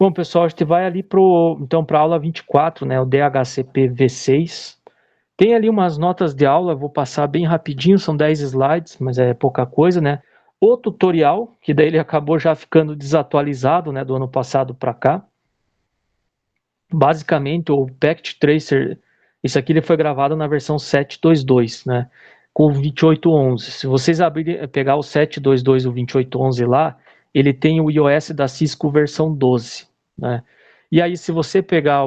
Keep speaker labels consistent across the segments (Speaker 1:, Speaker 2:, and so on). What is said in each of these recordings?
Speaker 1: Bom, pessoal, a gente vai ali então para a aula 24, né, o DHCP V6. Tem ali umas notas de aula, vou passar bem rapidinho, são 10 slides, mas é pouca coisa, né? O tutorial, que daí ele acabou já ficando desatualizado, né, do ano passado para cá. Basicamente, o Packet Tracer, isso aqui ele foi gravado na versão 7.2.2, né, com o 28.11. Se vocês pegar o 7.2.2 e o 28.11 lá, ele tem o iOS da Cisco versão 12, né? E aí, se você pegar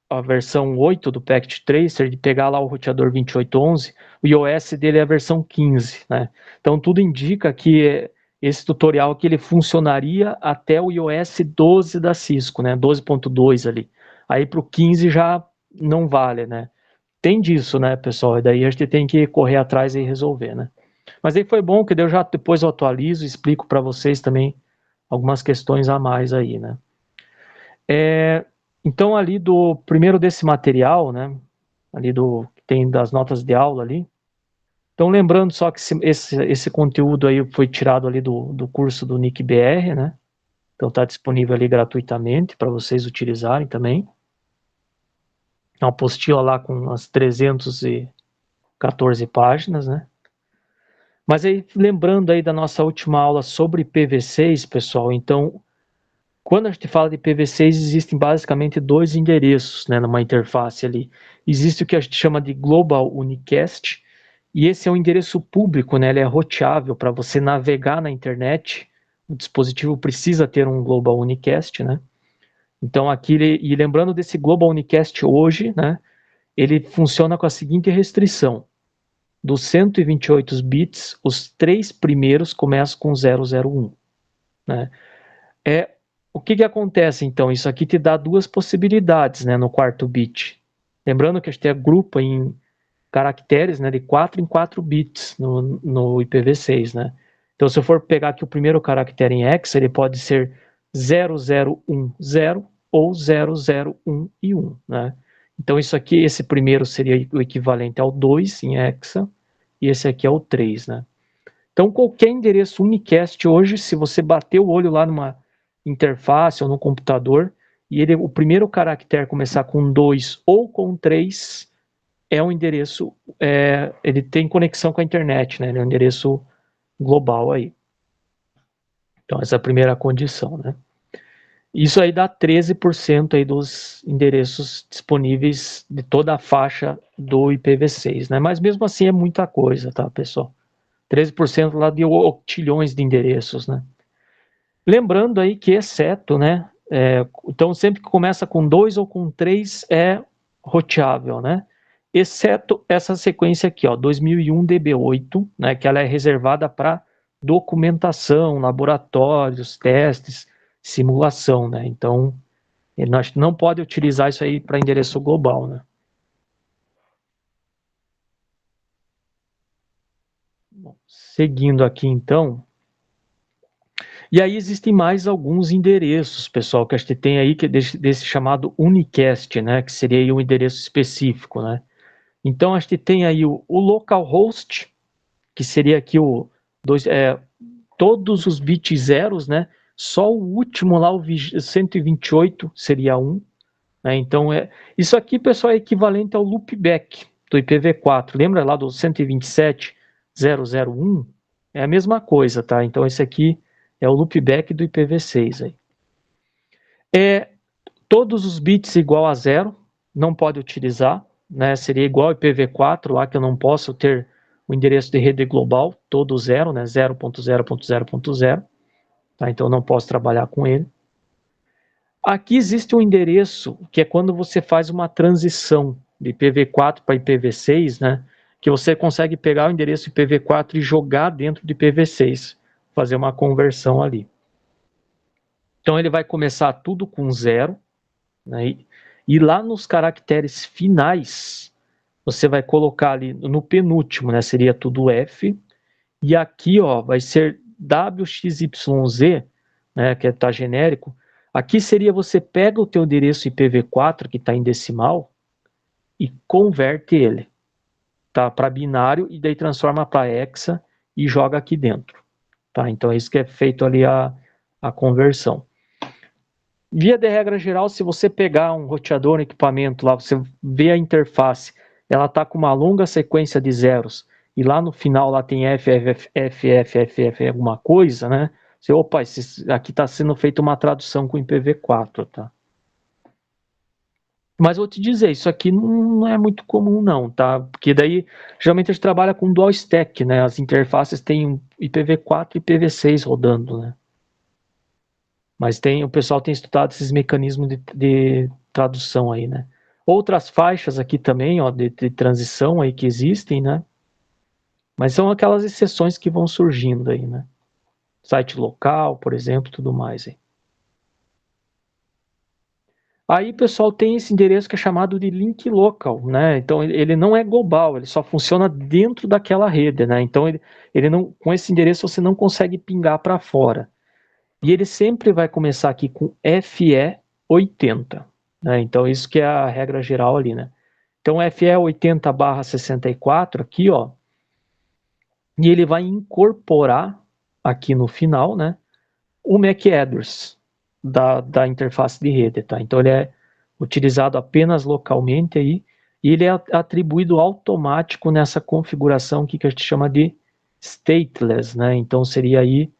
Speaker 1: a versão 8 do Packet Tracer, de pegar lá o roteador 28.11, o iOS dele é a versão 15, né? Então, tudo indica que esse tutorial aqui ele funcionaria até o iOS 12 da Cisco, né? 12.2 ali. Aí para o 15 já não vale, né? Tem disso, né, pessoal? E daí a gente tem que correr atrás e resolver, né? Mas aí foi bom que eu já depois eu atualizo e explico para vocês também algumas questões a mais aí, né? Então ali do primeiro desse material, né? Ali tem das notas de aula ali. Então lembrando só que esse conteúdo aí foi tirado ali do curso do NIC-BR, né? Então está disponível ali gratuitamente para vocês utilizarem também. Uma apostila lá com umas 314 páginas, né? Mas aí, lembrando aí da nossa última aula sobre IPv6, pessoal, então, quando a gente fala de IPv6, existem basicamente dois endereços, né, numa interface ali. Existe o que a gente chama de Global Unicast, e esse é um endereço público, né, ele é roteável para você navegar na internet, o dispositivo precisa ter um Global Unicast, né? Então aqui, e lembrando desse Global Unicast hoje, né, ele funciona com a seguinte restrição: dos 128 bits, os 3 primeiros começam com 001, né? O que acontece então? Isso aqui te dá duas possibilidades, né, no quarto bit. Lembrando que a gente agrupa em caracteres, né, de 4 em 4 bits no IPv6, né? Então, se eu for pegar aqui o primeiro caractere em hexa, ele pode ser 0010 ou 001 e 1, né? Então, isso aqui, esse primeiro seria o equivalente ao 2 em hexa, e esse aqui é o 3, né? Então, qualquer endereço unicast hoje, se você bater o olho lá numa interface ou no computador, e o primeiro caractere começar com 2 ou com 3, é um endereço, ele tem conexão com a internet, né? Ele é um endereço global aí. Então, essa é a primeira condição, né? Isso aí dá 13% aí dos endereços disponíveis de toda a faixa do IPv6, né? Mas mesmo assim é muita coisa, tá, pessoal? 13% lá de octilhões de endereços, né? Lembrando aí que exceto, né? Então sempre que começa com 2 ou com 3 é roteável, né? Exceto essa sequência aqui, ó, 2001 DB8, né? Que ela é reservada para documentação, laboratórios, testes, simulação, né? Então nós não pode utilizar isso aí para endereço global, né? Bom, seguindo aqui então. E aí existem mais alguns endereços, pessoal, que a gente tem aí, que é desse chamado unicast, né, que seria aí um endereço específico, né. Então a gente tem aí o localhost, que seria aqui todos os bits zeros, né, só o último lá, o 128, seria 1, né, então isso aqui, pessoal, é equivalente ao loopback do IPv4, lembra lá do 127.001? É a mesma coisa, tá? Então esse aqui é o loopback do IPv6 aí. Todos os bits igual a 0, não pode utilizar, né? Seria igual ao IPv4 lá, que eu não posso ter o endereço de rede global, todo 0, né? 0.0.0.0, tá? Então eu não posso trabalhar com ele. Aqui existe um endereço, que é quando você faz uma transição de IPv4 para IPv6, né? Que você consegue pegar o endereço IPv4 e jogar dentro de IPv6, fazer uma conversão ali. Então ele vai começar tudo com 0, né? E lá nos caracteres finais, você vai colocar ali no penúltimo, né? Seria tudo F. E aqui, ó, vai ser WXYZ, né? Que está genérico. Aqui seria você pega o teu endereço IPv4, que está em decimal, e converte ele, tá? Para binário, e daí transforma para hexa e joga aqui dentro, tá? Então é isso que é feito ali a conversão. Via de regra geral, se você pegar um roteador, um equipamento lá, você vê a interface, ela está com uma longa sequência de zeros, e lá no final lá tem FF, alguma coisa, né? Você, opa, aqui está sendo feita uma tradução com IPv4, tá? Mas vou te dizer, isso aqui não é muito comum não, tá? Porque daí, geralmente a gente trabalha com dual stack, né? As interfaces têm IPv4 e IPv6 rodando, né? Mas o pessoal tem estudado esses mecanismos de tradução aí, né? Outras faixas aqui também, ó, de transição aí que existem, né? Mas são aquelas exceções que vão surgindo aí, né? Site local, por exemplo, tudo mais aí. Aí, pessoal, tem esse endereço que é chamado de link local, né? Então, ele não é global, ele só funciona dentro daquela rede, né? Então, ele não, com esse endereço você não consegue pingar para fora. E ele sempre vai começar aqui com FE80, né? Então, isso que é a regra geral ali, né? Então, FE80/64 aqui, ó, e ele vai incorporar aqui no final, né, o MAC address da interface de rede, tá? Então, ele é utilizado apenas localmente aí, e ele é atribuído automático nessa configuração que a gente chama de stateless, né? Então, seria aí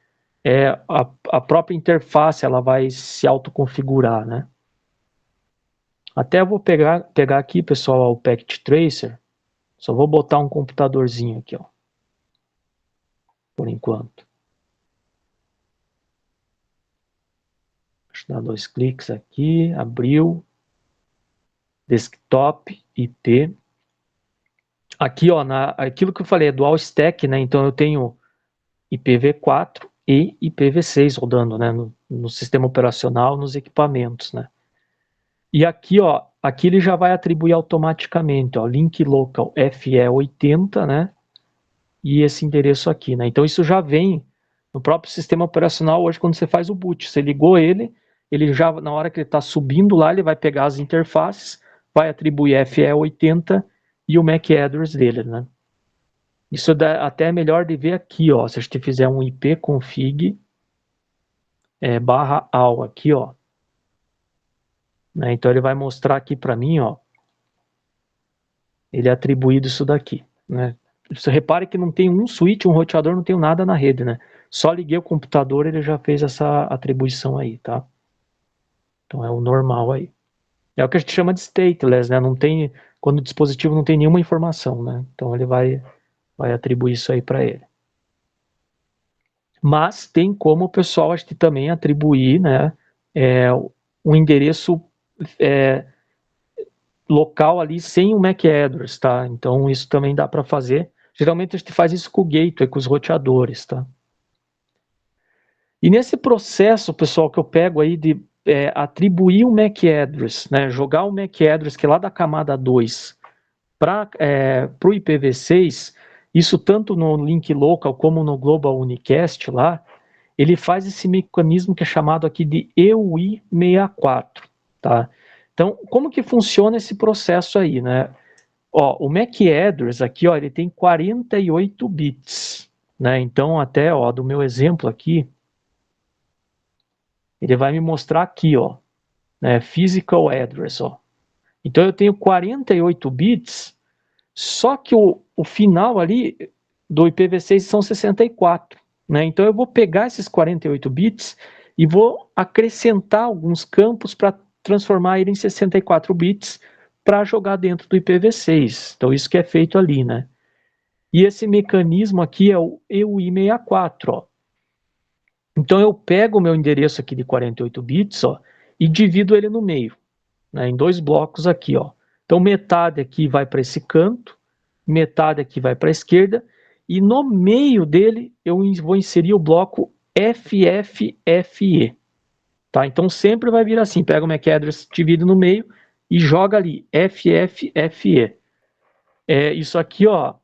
Speaker 1: a própria interface ela vai se autoconfigurar, né? Até eu vou pegar aqui, pessoal, o Packet Tracer. Só vou botar um computadorzinho aqui, ó, por enquanto. Deixa eu dar 2 cliques aqui, abriu, desktop, IP. Aqui, ó, aquilo que eu falei é dual stack, né? Então eu tenho IPv4 e IPv6 rodando, né? No sistema operacional, nos equipamentos, né? E aqui, ó, aqui ele já vai atribuir automaticamente, ó, link local FE80, né? E esse endereço aqui, né? Então isso já vem no próprio sistema operacional hoje quando você faz o boot. Você ligou ele já na hora que ele está subindo lá, ele vai pegar as interfaces, vai atribuir FE80 e o MAC address dele, né? Isso até é melhor de ver aqui, ó. Se a gente fizer um ipconfig /all aqui, ó. Né? Então ele vai mostrar aqui para mim, ó. Ele é atribuído isso daqui, né? Você repare que não tem um switch, um roteador, não tem nada na rede, né? Só liguei o computador, ele já fez essa atribuição aí, tá? Então é o normal aí. É o que a gente chama de stateless, né? Não tem, quando o dispositivo não tem nenhuma informação, né? Então ele vai atribuir isso aí para ele. Mas tem como o pessoal acho que também atribuir, né? Um endereço local ali sem o MAC address, tá? Então isso também dá para fazer. Geralmente a gente faz isso com o gateway, com os roteadores, tá? E nesse processo, pessoal, que eu pego aí de atribuir um MAC address, né? Jogar o MAC address que é lá da camada 2 para o IPv6, isso tanto no link local como no Global Unicast lá, ele faz esse mecanismo que é chamado aqui de EUI64, tá? Então, como que funciona esse processo aí, né? Ó, o MAC address aqui, ó, ele tem 48 bits, né? Então, até, ó, do meu exemplo aqui, ele vai me mostrar aqui, ó, né, physical address, ó. Então, eu tenho 48 bits, só que o final ali do IPv6 são 64, né? Então, eu vou pegar esses 48 bits e vou acrescentar alguns campos para transformar ele em 64 bits para jogar dentro do IPv6. Então, isso que é feito ali, né? E esse mecanismo aqui é o EUI64, ó. Então eu pego o meu endereço aqui de 48 bits, ó, e divido ele no meio, né, em 2 blocos aqui, ó. Então metade aqui vai para esse canto, metade aqui vai para a esquerda, e no meio dele eu vou inserir o bloco FFFE, tá? Então sempre vai vir assim, pega o MAC address, divide no meio e joga ali FFFE. Isso aqui, ó,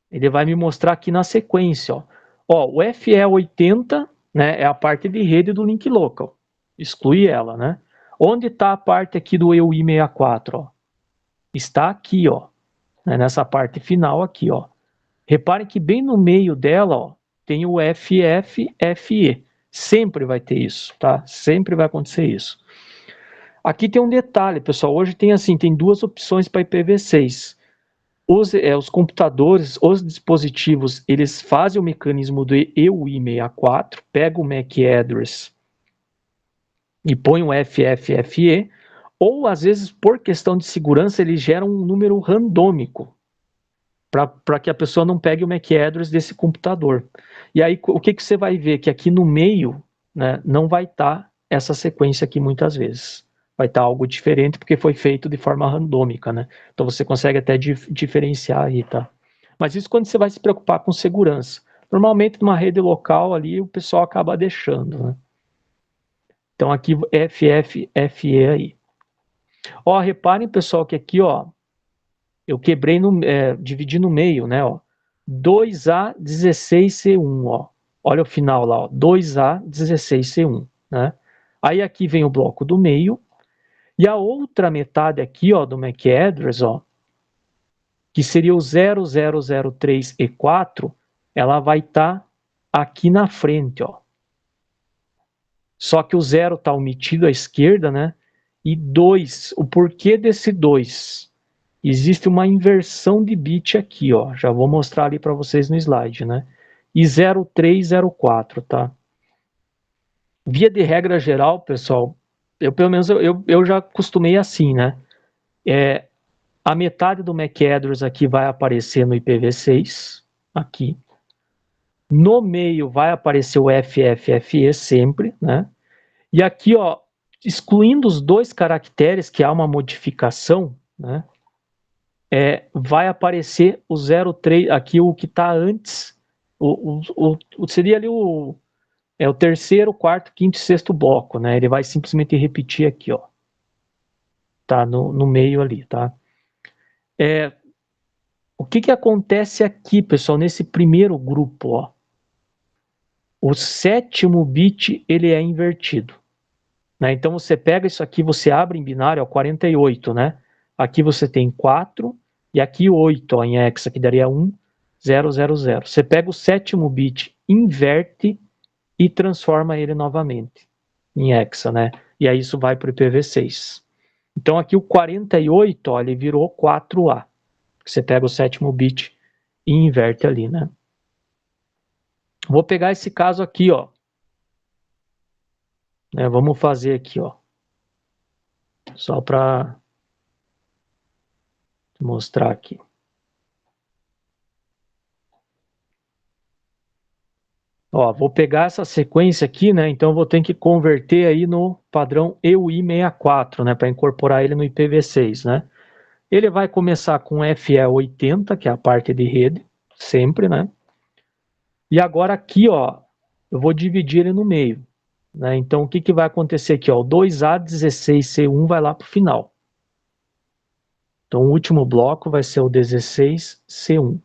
Speaker 1: ele vai me mostrar aqui na sequência, ó. Ó, o FE80, né, é a parte de rede do link local. Exclui ela, né? Onde está a parte aqui do EUI64, ó? Está aqui, ó, né, nessa parte final aqui, ó. Reparem que bem no meio dela, ó, tem o FFFE. Sempre vai ter isso, tá? Sempre vai acontecer isso. Aqui tem um detalhe, pessoal. Hoje tem assim, tem duas opções para IPv6. Os computadores, os dispositivos, eles fazem o mecanismo do EUI64, pega o MAC address e põe um FFFE, ou às vezes, por questão de segurança, ele gera um número randômico, para que a pessoa não pegue o MAC address desse computador. E aí, o que você vai ver? Que aqui no meio, né, não vai estar essa sequência aqui muitas vezes. Vai estar algo diferente, porque foi feito de forma randômica, né? Então você consegue até diferenciar aí, tá? Mas isso quando você vai se preocupar com segurança. Normalmente, numa rede local ali, o pessoal acaba deixando, né? Então aqui, FFFE aí. Ó, reparem, pessoal, que aqui, ó, eu quebrei, dividi no meio, né, ó. 2A16C1, ó. Olha o final lá, ó. 2A16C1, né? Aí aqui vem o bloco do meio. E a outra metade aqui, ó, do MAC address, ó, que seria o 0003E4, ela vai estar aqui na frente, ó. Só que o 0 está omitido à esquerda, né? E 2, o porquê desse 2? Existe uma inversão de bit aqui, ó. Já vou mostrar ali para vocês no slide, né? E 0304, tá? Via de regra geral, pessoal, pelo menos eu já acostumei assim, né? A metade do MAC address aqui vai aparecer no IPv6, aqui. No meio vai aparecer o FFFE sempre, né? E aqui, ó, excluindo os dois caracteres, que há uma modificação, né? Vai aparecer o 03, aqui o que está antes, seria ali o terceiro, quarto, quinto e sexto bloco, né? Ele vai simplesmente repetir aqui, ó. Tá no meio ali, tá? O que acontece aqui, pessoal, nesse primeiro grupo, ó? O sétimo bit, ele é invertido. Né? Então, você pega isso aqui, você abre em binário, ó, 48, né? Aqui você tem 4 e aqui 8, ó, em hexa, que daria 1, 0, 0, 0. Você pega o sétimo bit, inverte e transforma ele novamente em hexa, né? E aí isso vai para o IPv6. Então, aqui o 48, ó, ele virou 4A. Você pega o sétimo bit e inverte ali, né? Vou pegar esse caso aqui, ó. Vamos fazer aqui, ó. Só para mostrar aqui. Ó, vou pegar essa sequência aqui, né? Então eu vou ter que converter aí no padrão EUI64, né? Para incorporar ele no IPv6, né? Ele vai começar com FE80, que é a parte de rede, sempre, né? E agora aqui, ó, eu vou dividir ele no meio, né? Então o que vai acontecer aqui, ó? O 2A16C1 vai lá para o final. Então o último bloco vai ser o 16C1.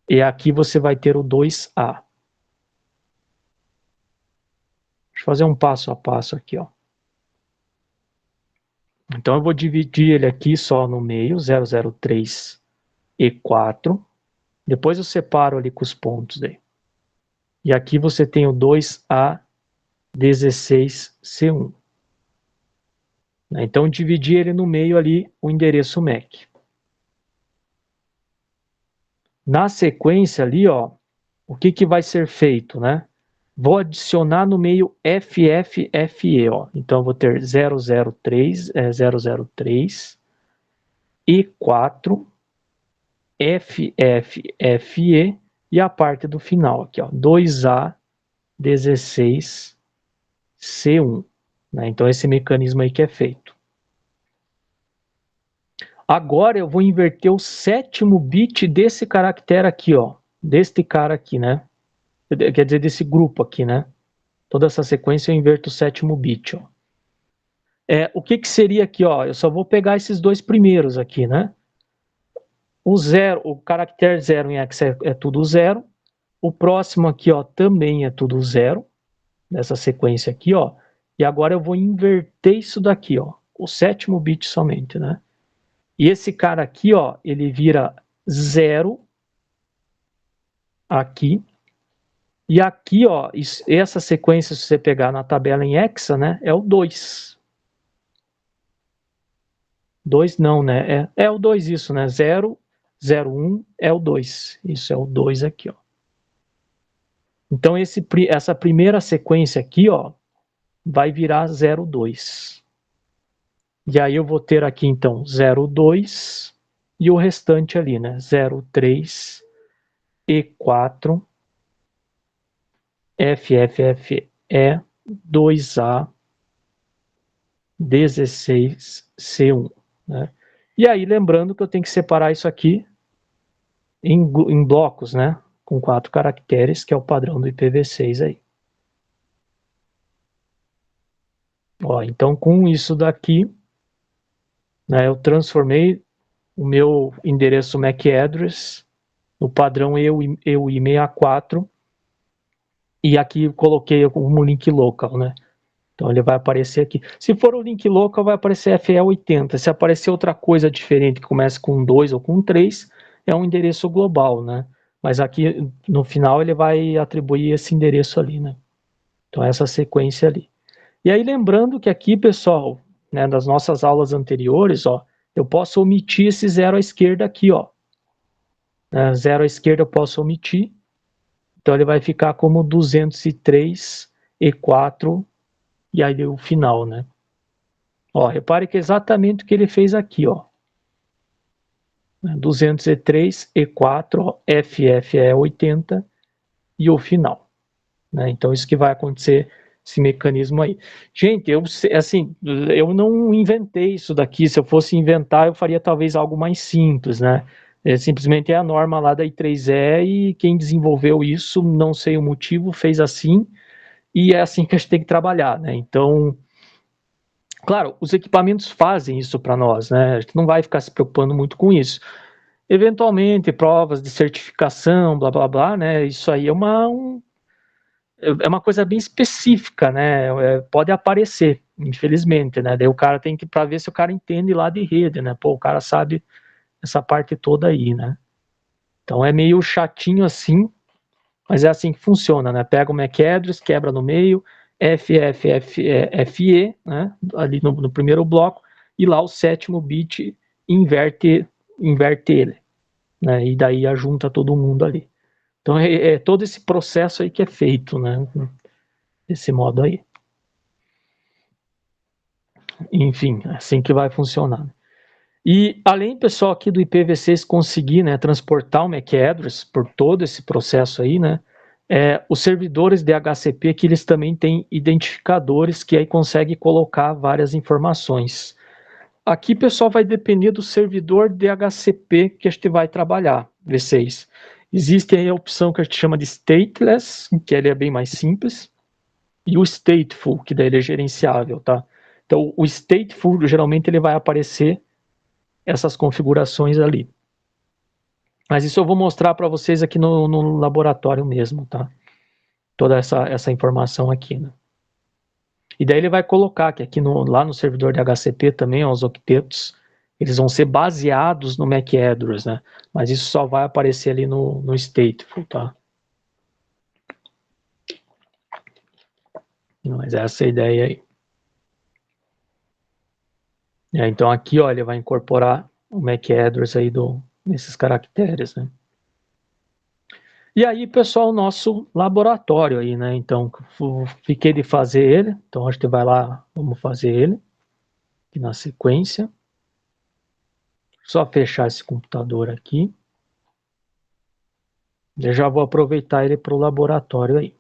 Speaker 1: E aqui você vai ter o 2A. Deixa eu fazer um passo a passo aqui, ó. Então eu vou dividir ele aqui só no meio, 003 e 4. Depois eu separo ali com os pontos aí. E aqui você tem o 2A16C1. Então dividi ele no meio ali o endereço MAC. Na sequência ali, ó, o que vai ser feito, né? Vou adicionar no meio FFFE, ó. Então eu vou ter 003 e 4 FFFE e a parte do final aqui, ó, 2A16C1. Né? Então esse mecanismo aí que é feito. Agora eu vou inverter o sétimo bit desse caractere aqui, ó, deste cara aqui, né? Quer dizer, desse grupo aqui, né? Toda essa sequência eu inverto o sétimo bit, ó. O que seria aqui, ó? Eu só vou pegar esses dois primeiros aqui, né? O caractere 0 em hexa é tudo 0. O próximo aqui, ó, também é tudo 0. Nessa sequência aqui, ó. E agora eu vou inverter isso daqui, ó. O sétimo bit somente, né? E esse cara aqui, ó, ele vira 0 aqui. E aqui, ó, essa sequência, se você pegar na tabela em hexa, né, é o 2. 2 não, né? É o 2 isso, né? 0, 0, 1 é o 2. Isso é o 2 aqui, ó. Então, essa primeira sequência aqui, ó, vai virar 0, 2. E aí eu vou ter aqui, então, 0, 2 e o restante ali, né? 0, 3, E4, FFFE, 2A, 16, C1, né? E aí, lembrando que eu tenho que separar isso aqui em blocos, né? Com 4 caracteres, que é o padrão do IPv6 aí. Ó, então, com isso daqui, né, eu transformei o meu endereço MAC address no padrão EUI64 e aqui coloquei como link local, né? Então ele vai aparecer aqui. Se for o link local, vai aparecer FE80. Se aparecer outra coisa diferente que começa com 2 ou com 3, é um endereço global, né? Mas aqui no final ele vai atribuir esse endereço ali, né? Então essa sequência ali. E aí lembrando que aqui, pessoal, né, das nossas aulas anteriores, ó, eu posso omitir esse 0 à esquerda aqui, ó. 0 à esquerda eu posso omitir. Então ele vai ficar como 203 E4 e aí o final, né? Ó, repare que é exatamente o que ele fez aqui, ó. 203 E4, ó, FFE80 e o final, né? Então isso que vai acontecer, esse mecanismo aí. Gente, eu não inventei isso daqui. Se eu fosse inventar, eu faria talvez algo mais simples, né? Simplesmente é a norma lá da I3E e quem desenvolveu isso, não sei o motivo, fez assim e é assim que a gente tem que trabalhar, né? Então, claro, os equipamentos fazem isso para nós, né? A gente não vai ficar se preocupando muito com isso. Eventualmente, provas de certificação, blá blá blá, né? Isso aí é uma coisa bem específica, né? Pode aparecer, infelizmente, né? Daí o cara tem que, para ver se o cara entende lá de rede, né? Pô, o cara sabe essa parte toda aí, né? Então é meio chatinho assim, mas é assim que funciona, né? Pega o MAC address, quebra no meio, FE, né? Ali no primeiro bloco, e lá o sétimo bit inverte ele, né? E daí ajunta todo mundo ali. Então é todo esse processo aí que é feito, né? Desse modo aí. Enfim, é assim que vai funcionar. E além, pessoal, aqui do IPv6 conseguir, né, transportar o MAC address por todo esse processo aí, né, os servidores DHCP que eles também têm identificadores que aí conseguem colocar várias informações. Aqui, pessoal, vai depender do servidor DHCP que a gente vai trabalhar, V6. Existe aí a opção que a gente chama de stateless, que ele é bem mais simples, e o stateful, que daí ele é gerenciável, tá? Então, o stateful, geralmente, ele vai aparecer essas configurações ali. Mas isso eu vou mostrar para vocês aqui no laboratório mesmo, tá? Toda essa informação aqui, né? E daí ele vai colocar que aqui lá no servidor de HCP também, ó, os octetos, eles vão ser baseados no MAC address, né? Mas isso só vai aparecer ali no stateful, tá? Mas essa é a ideia aí. Então aqui, ó, ele vai incorporar o MAC address aí nesses caracteres, né? E aí, pessoal, o nosso laboratório aí, né? Então, fiquei de fazer ele. Então, a gente vai lá, vamos fazer ele. Aqui na sequência. Só fechar esse computador aqui. Eu já vou aproveitar ele para o laboratório aí.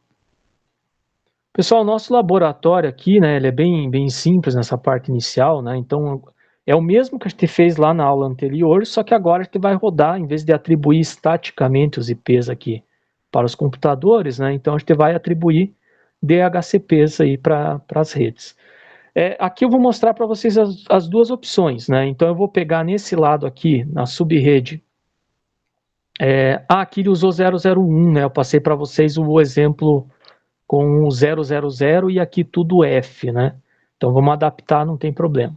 Speaker 1: Pessoal, o nosso laboratório aqui, né? Ele é bem simples nessa parte inicial, né? Então, é o mesmo que a gente fez lá na aula anterior, só que agora a gente vai rodar, em vez de atribuir estaticamente os IPs aqui para os computadores, né? Então a gente vai atribuir DHCPs aí para as redes. Aqui eu vou mostrar para vocês as duas opções, né? Então eu vou pegar nesse lado aqui, na subrede. Aqui ele usou 001, né? Eu passei para vocês o exemplo com o 000 e aqui tudo F, né? Então vamos adaptar, não tem problema.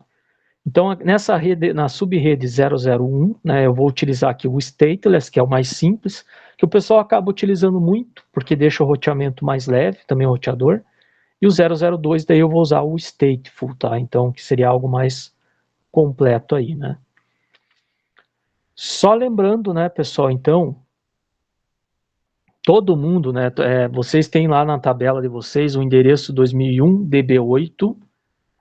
Speaker 1: Então, nessa rede, na subrede 001, né, eu vou utilizar aqui o stateless, que é o mais simples, que o pessoal acaba utilizando muito, porque deixa o roteamento mais leve, também o roteador. E o 002, daí eu vou usar o stateful, tá? Então, que seria algo mais completo aí, né? Só lembrando, né, pessoal, então, todo mundo, né, vocês têm lá na tabela de vocês o endereço 2001 DB8,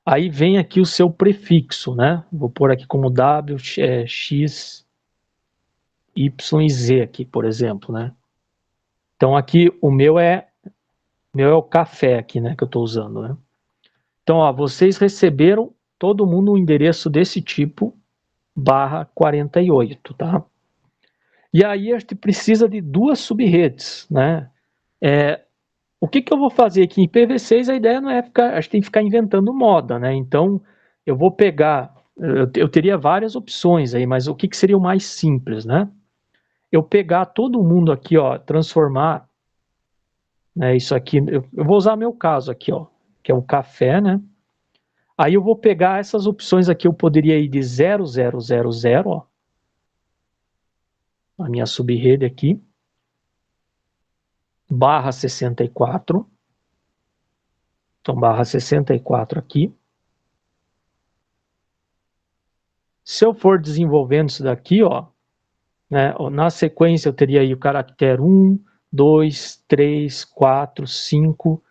Speaker 1: aí vem aqui o seu prefixo, né? Vou pôr aqui como W, X, Y e Z aqui, por exemplo, né? Então aqui o meu é o café aqui, né, que eu estou usando, né? Então, ó, vocês receberam todo mundo um endereço desse tipo /48, tá? E aí a gente precisa de duas subredes, né? O que eu vou fazer aqui em IPv6? A ideia não é ficar, a gente tem que ficar inventando moda, né? Então eu vou pegar, eu teria várias opções aí, mas o que seria o mais simples, né? Eu pegar todo mundo aqui, ó, transformar, né? Isso aqui, eu vou usar meu caso aqui, ó, que é o café, né? Aí eu vou pegar essas opções aqui, eu poderia ir de 0000, ó, a minha subrede aqui, /64, então /64 aqui. Se eu for desenvolvendo isso daqui, ó, né, na sequência eu teria aí o caractere 1, 2, 3, 4, 5,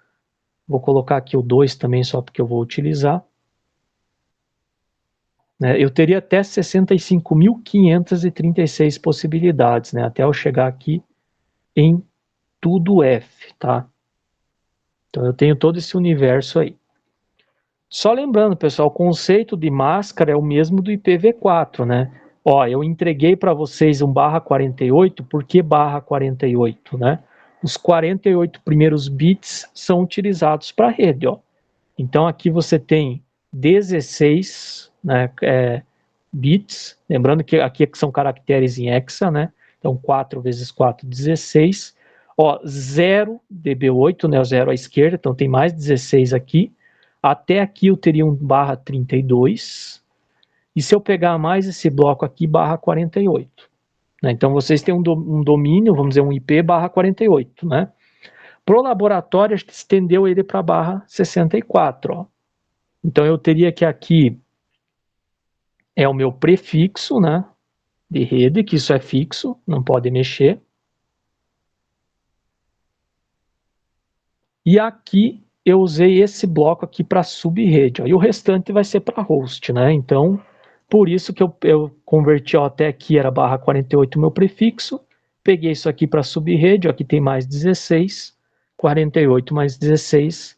Speaker 1: vou colocar aqui o 2 também só porque eu vou utilizar. Né, eu teria até 65.536 possibilidades, né, até eu chegar aqui em tudo F, tá? Então eu tenho todo esse universo aí. Só lembrando, pessoal, o conceito de máscara é o mesmo do IPv4, né? Ó, eu entreguei para vocês um /48, por que /48, né? Os 48 primeiros bits são utilizados para a rede, ó. Então aqui você tem 16, né, bits, lembrando que aqui são caracteres em hexa, né? Então 4 vezes 4, 16. Ó, 0 DB8, né, o 0 à esquerda, então tem mais 16 aqui. Até aqui eu teria um /32. E se eu pegar mais esse bloco aqui, /48. Né? Então vocês têm um domínio, vamos dizer, um IP /48, né? Para o laboratório, a gente estendeu ele para /64, ó. Então eu teria que aqui é o meu prefixo, né, de rede, que isso é fixo, não pode mexer. E aqui eu usei esse bloco aqui para subrede, ó, e o restante vai ser para host, né? Então, por isso que eu converti, ó, até aqui era /48 o meu prefixo, peguei isso aqui para subrede, ó, aqui tem mais 16, 48 mais 16,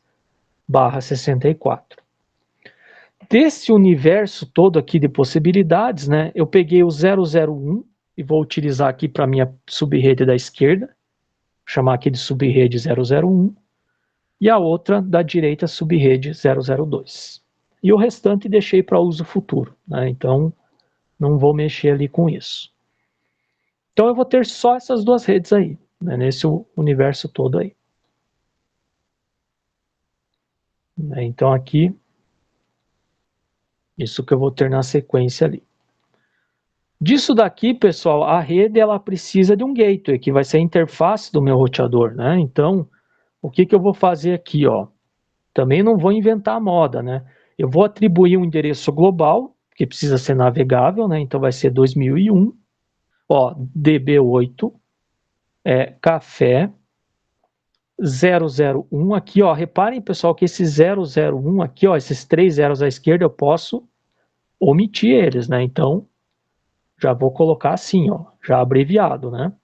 Speaker 1: /64. Desse universo todo aqui de possibilidades, né, eu peguei o 001 e vou utilizar aqui para minha subrede da esquerda, vou chamar aqui de subrede 001, e a outra da direita subrede 002. E o restante deixei para uso futuro, né, então não vou mexer ali com isso. Então eu vou ter só essas duas redes aí, né, nesse universo todo aí. Então aqui, isso que eu vou ter na sequência ali. Disso daqui, pessoal, a rede ela precisa de um gateway, que vai ser a interface do meu roteador, né? Então, o que eu vou fazer aqui, ó? Também não vou inventar a moda, né? Eu vou atribuir um endereço global, que precisa ser navegável, né? Então vai ser 2001, ó, DB8, café 001 aqui, ó. Reparem, pessoal, que esse 001 aqui, ó, esses 3 zeros à esquerda, eu posso omitir eles, né? Então, já vou colocar assim, ó, já abreviado, né?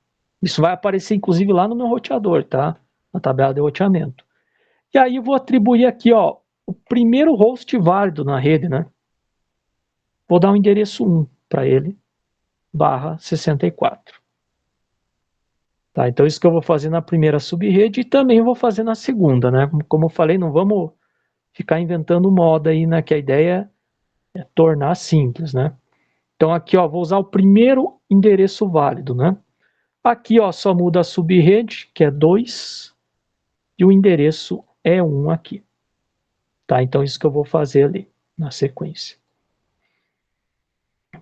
Speaker 1: Isso vai aparecer, inclusive, lá no meu roteador, tá? Na tabela de roteamento. E aí eu vou atribuir aqui, ó, o primeiro host válido na rede, né? Vou dar um endereço 1 para ele, /64. Tá? Então isso que eu vou fazer na primeira subrede e também vou fazer na segunda, né? Como eu falei, não vamos ficar inventando moda aí, né? Que a ideia é tornar simples, né? Então aqui, ó, vou usar o primeiro endereço válido, né? Aqui, ó, só muda a subrede, que é 2, e o endereço é 1 aqui. Tá? Então, isso que eu vou fazer ali, na sequência.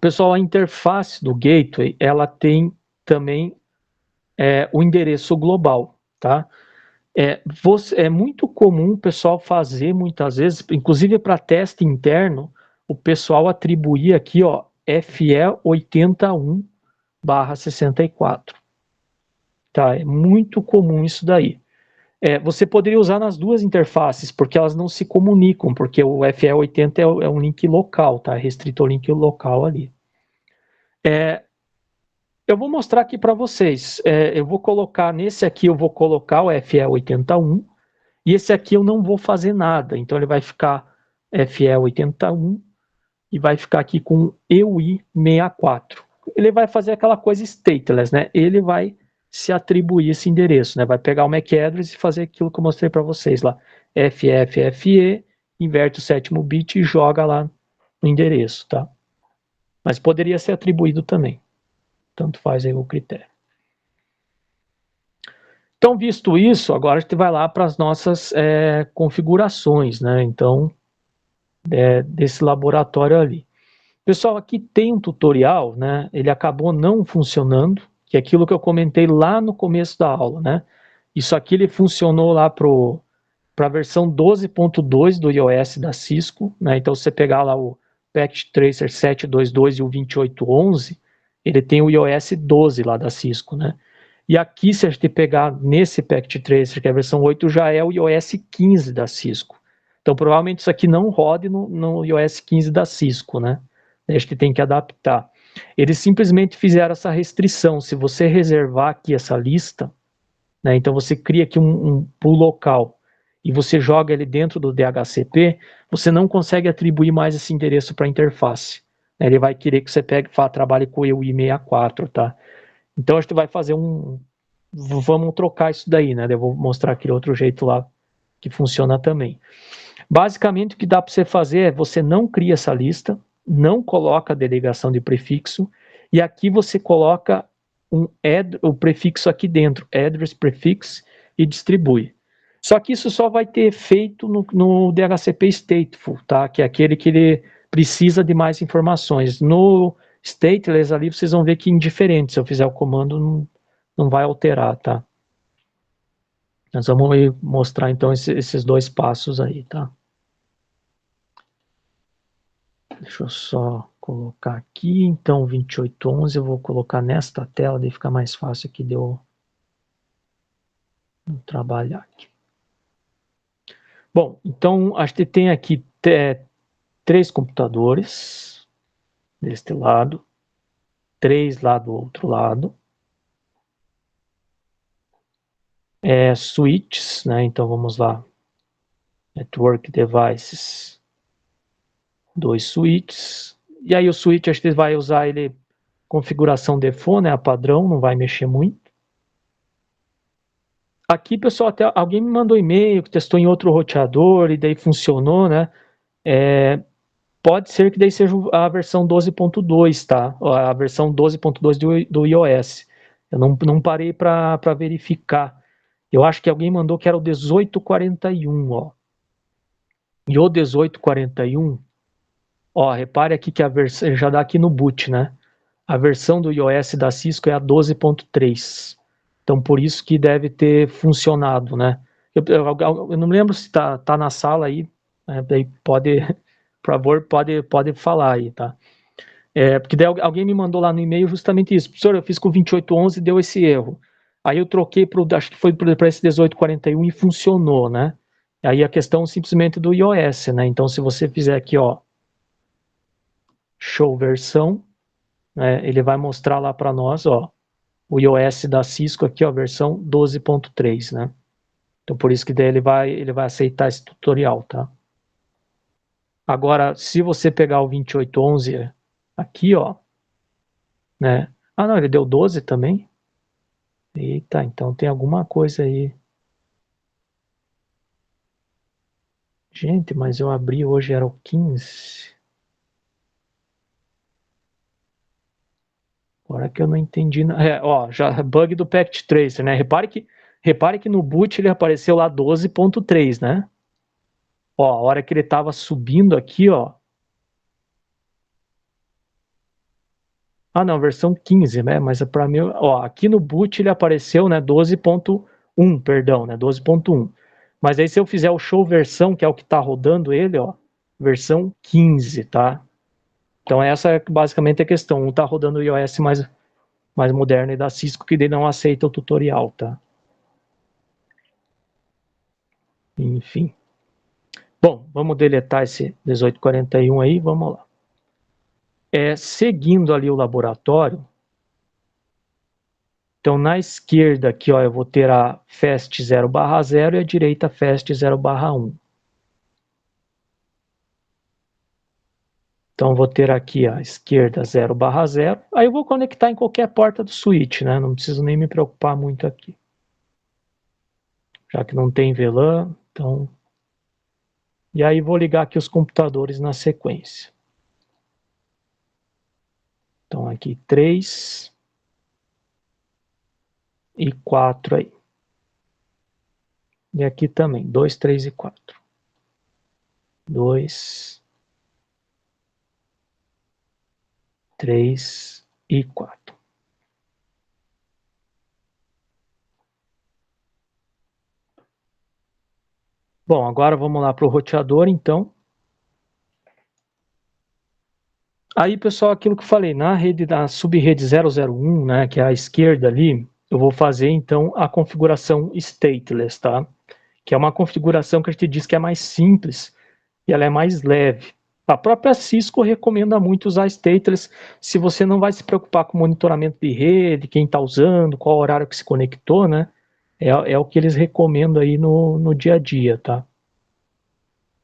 Speaker 1: Pessoal, a interface do gateway, ela tem também o endereço global, tá? É muito comum o pessoal fazer, muitas vezes, inclusive para teste interno, o pessoal atribuir aqui, ó, FE81/64. Tá? É muito comum isso daí. Você poderia usar nas duas interfaces, porque elas não se comunicam, porque o FE80 é um link local, tá? Restrito ao link local ali. Eu vou mostrar aqui para vocês. Eu vou colocar, nesse aqui eu vou colocar o FE81, e esse aqui eu não vou fazer nada, então ele vai ficar FE81 e vai ficar aqui com EUI64. Ele vai fazer aquela coisa stateless, né? Ele vai se atribuir esse endereço, né? Vai pegar o MAC address e fazer aquilo que eu mostrei para vocês lá. FFFE, inverte o sétimo bit e joga lá no endereço, tá? Mas poderia ser atribuído também. Tanto faz aí o critério. Então, visto isso, agora a gente vai lá para as nossas configurações, né? Então, desse laboratório ali. Pessoal, aqui tem um tutorial, né? Ele acabou não funcionando, que é aquilo que eu comentei lá no começo da aula, né? Isso aqui ele funcionou lá para a versão 12.2 do iOS da Cisco, né? Então, se você pegar lá o Packet Tracer 722 e o 2811, ele tem o iOS 12 lá da Cisco, né? E aqui, se a gente pegar nesse Packet Tracer, que é a versão 8, já é o iOS 15 da Cisco. Então, provavelmente isso aqui não rode no iOS 15 da Cisco, né? A gente tem que adaptar. Eles simplesmente fizeram essa restrição. Se você reservar aqui essa lista, né, então você cria aqui um pool local e você joga ele dentro do DHCP, você não consegue atribuir mais esse endereço para a interface. Ele vai querer que você trabalhe com o EUI64, tá? Então a gente vai fazer vamos trocar isso daí, né? Eu vou mostrar aquele outro jeito lá que funciona também. Basicamente o que dá para você fazer é você não cria essa lista, não coloca a delegação de prefixo, e aqui você coloca o prefixo aqui dentro, address prefix, e distribui. Só que isso só vai ter efeito no DHCP stateful, tá? Que é aquele que ele precisa de mais informações. No stateless ali vocês vão ver que é indiferente, se eu fizer o comando não vai alterar, tá? Nós vamos mostrar então esses dois passos aí, tá? Deixa eu só colocar aqui, então 2811 eu vou colocar nesta tela, daí fica mais fácil aqui de eu trabalhar aqui. Bom, então a gente tem aqui 3 computadores deste lado, 3 lá do outro lado. Switches, né? Então vamos lá. Network Devices, 2 switches. E aí o switch a gente vai usar ele configuração default, né? A padrão, não vai mexer muito. Aqui, pessoal, até alguém me mandou e-mail que testou em outro roteador e daí funcionou, né? Pode ser que daí seja a versão 12.2, tá? A versão 12.2 do iOS. Eu não parei para verificar. Eu acho que alguém mandou que era o 1841, ó. E o 1841, ó, repare aqui que a versão já dá aqui no boot, né? A versão do iOS da Cisco é a 12.3. Então, por isso que deve ter funcionado, né? Eu não lembro se tá na sala aí, né? Daí pode, por favor, pode falar aí, tá? Porque daí alguém me mandou lá no e-mail justamente isso. Professor, eu fiz com 2811 e deu esse erro. Aí eu troquei acho que foi para esse 1841 e funcionou, né? Aí a questão simplesmente do iOS, né? Então, se você fizer aqui, ó, show versão, né? Ele vai mostrar lá para nós, ó, o iOS da Cisco aqui, ó, versão 12.3, né? Então, por isso que daí ele vai aceitar esse tutorial, tá? Agora, se você pegar o 2811 aqui, ó, né? Ah, não, ele deu 12 também? Eita, então tem alguma coisa aí. Gente, mas eu abri hoje, era o 15. Agora que eu não entendi. Ó, já bug do Packet Tracer, né? Repare que no boot ele apareceu lá 12.3, né? Ó, a hora que ele estava subindo aqui, ó. Ah, não, versão 15, né? Mas para mim, ó, aqui no boot ele apareceu, né, 12.1, perdão, né, 12.1. Mas aí se eu fizer o show versão, que é o que está rodando ele, ó, versão 15, tá? Então essa é basicamente a questão. Um está rodando o iOS mais moderno e da Cisco, que ele não aceita o tutorial, tá? Enfim. Bom, vamos deletar esse 1841 aí, vamos lá. Seguindo ali o laboratório, então na esquerda aqui, ó, eu vou ter a FAST 0/0 e a direita FAST 0/1. Então vou ter aqui a esquerda 0/0, aí eu vou conectar em qualquer porta do switch, né? Não preciso nem me preocupar muito aqui. Já que não tem VLAN, então... E aí vou ligar aqui os computadores na sequência. Então aqui 3 e 4 aí. E aqui também, 2, 3 e 4. 2, 3 e 4. Bom, agora vamos lá para o roteador, então. Aí, pessoal, aquilo que eu falei, na rede da subrede 001, né, que é a esquerda ali, eu vou fazer, então, a configuração stateless, tá? Que é uma configuração que a gente diz que é mais simples e ela é mais leve. A própria Cisco recomenda muito usar stateless se você não vai se preocupar com monitoramento de rede, quem está usando, qual horário que se conectou, né? É o que eles recomendam aí no dia a dia, tá?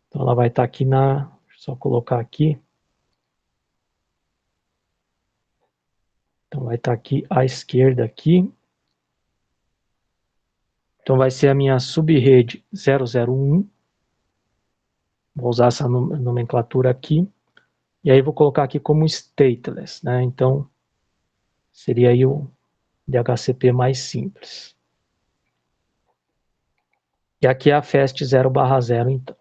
Speaker 1: Então ela vai estar aqui só colocar aqui. Então vai estar aqui à esquerda aqui. Então vai ser a minha subrede 001. Vou usar essa nomenclatura aqui. E aí vou colocar aqui como stateless, né? Então seria aí o DHCP mais simples. E aqui é a FAST 0/0, então.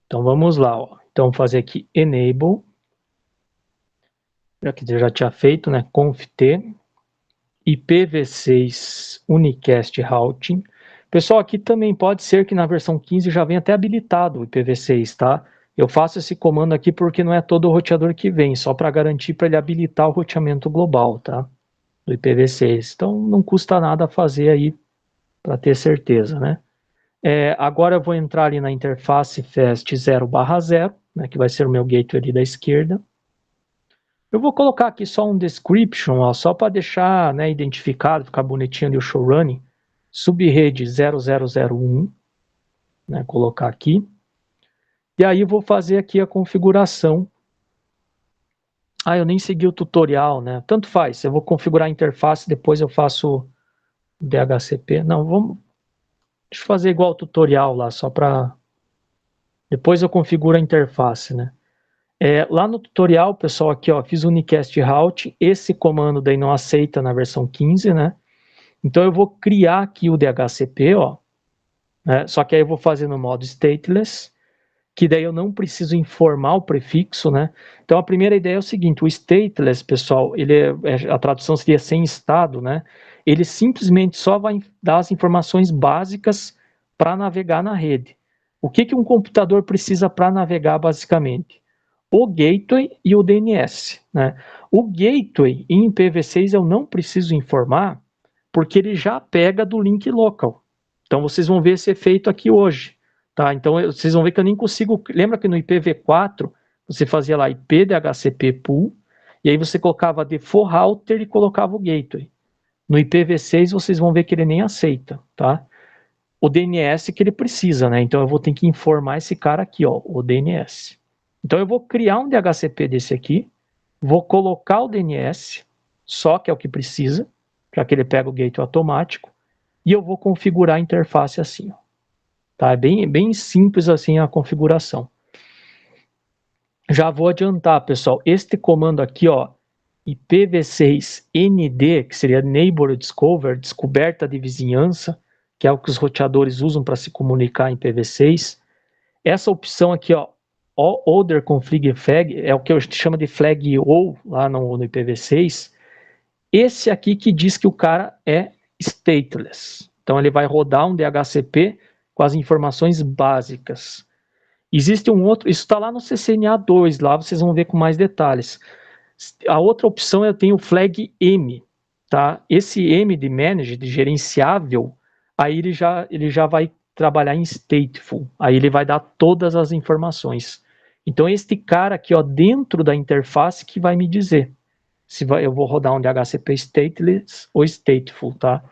Speaker 1: Então vamos lá, ó. Então vou fazer aqui enable. Aqui eu já tinha feito, né? conft IPv6 unicast routing. Pessoal, aqui também pode ser que na versão 15 já venha até habilitado o IPv6, tá? Eu faço esse comando aqui porque não é todo o roteador que vem, só para garantir para ele habilitar o roteamento global, tá? Do IPv6. Então não custa nada fazer aí para ter certeza, né? Agora eu vou entrar ali na interface FAST 0/0, né, que vai ser o meu gateway ali da esquerda. Eu vou colocar aqui só um description, ó, só para deixar, né, identificado, ficar bonitinho ali o show running. Subrede 0001, né, colocar aqui. E aí eu vou fazer aqui a configuração. Ah, eu nem segui o tutorial, né? Tanto faz, eu vou configurar a interface, depois eu faço DHCP. Não, deixa eu fazer igual o tutorial lá, só para... Depois eu configuro a interface, né? Lá no tutorial, pessoal, aqui, ó, fiz o unicast route. Esse comando daí não aceita na versão 15, né? Então eu vou criar aqui o DHCP, ó, né? Só que aí eu vou fazer no modo stateless, que daí eu não preciso informar o prefixo, né? Então a primeira ideia é o seguinte: o stateless, pessoal, a tradução seria sem estado, né? Ele simplesmente só vai dar as informações básicas para navegar na rede. O que um computador precisa para navegar, basicamente? O gateway e o DNS, né? O gateway em IPv6 eu não preciso informar, porque ele já pega do link local. Então vocês vão ver esse efeito aqui hoje, tá? Então vocês vão ver que eu nem consigo... Lembra que no IPv4 você fazia lá IP DHCP pool, e aí você colocava default router e colocava o gateway. No IPv6 vocês vão ver que ele nem aceita, tá? O DNS que ele precisa, né? Então eu vou ter que informar esse cara aqui, ó, o DNS. Então eu vou criar um DHCP desse aqui, vou colocar o DNS, só que é o que precisa, já que ele pega o gateway automático, e eu vou configurar a interface assim, ó. Tá? É bem simples assim a configuração. Já vou adiantar, pessoal, este comando aqui, ó, IPv6-ND, que seria Neighbor Discover, descoberta de vizinhança, que é o que os roteadores usam para se comunicar em IPv6. Essa opção aqui, ó, Other Config Flag, é o que eu chamo de flag ou lá no IPv6, esse aqui que diz que o cara é stateless. Então ele vai rodar um DHCP com as informações básicas. Existe um outro, isso está lá no CCNA 2, lá vocês vão ver com mais detalhes. A outra opção eu tenho o flag M, tá? Esse M de manage, de gerenciável, aí ele já vai trabalhar em stateful, aí ele vai dar todas as informações. Então este cara aqui, ó, dentro da interface que vai me dizer se eu vou rodar um DHCP stateless ou stateful, tá?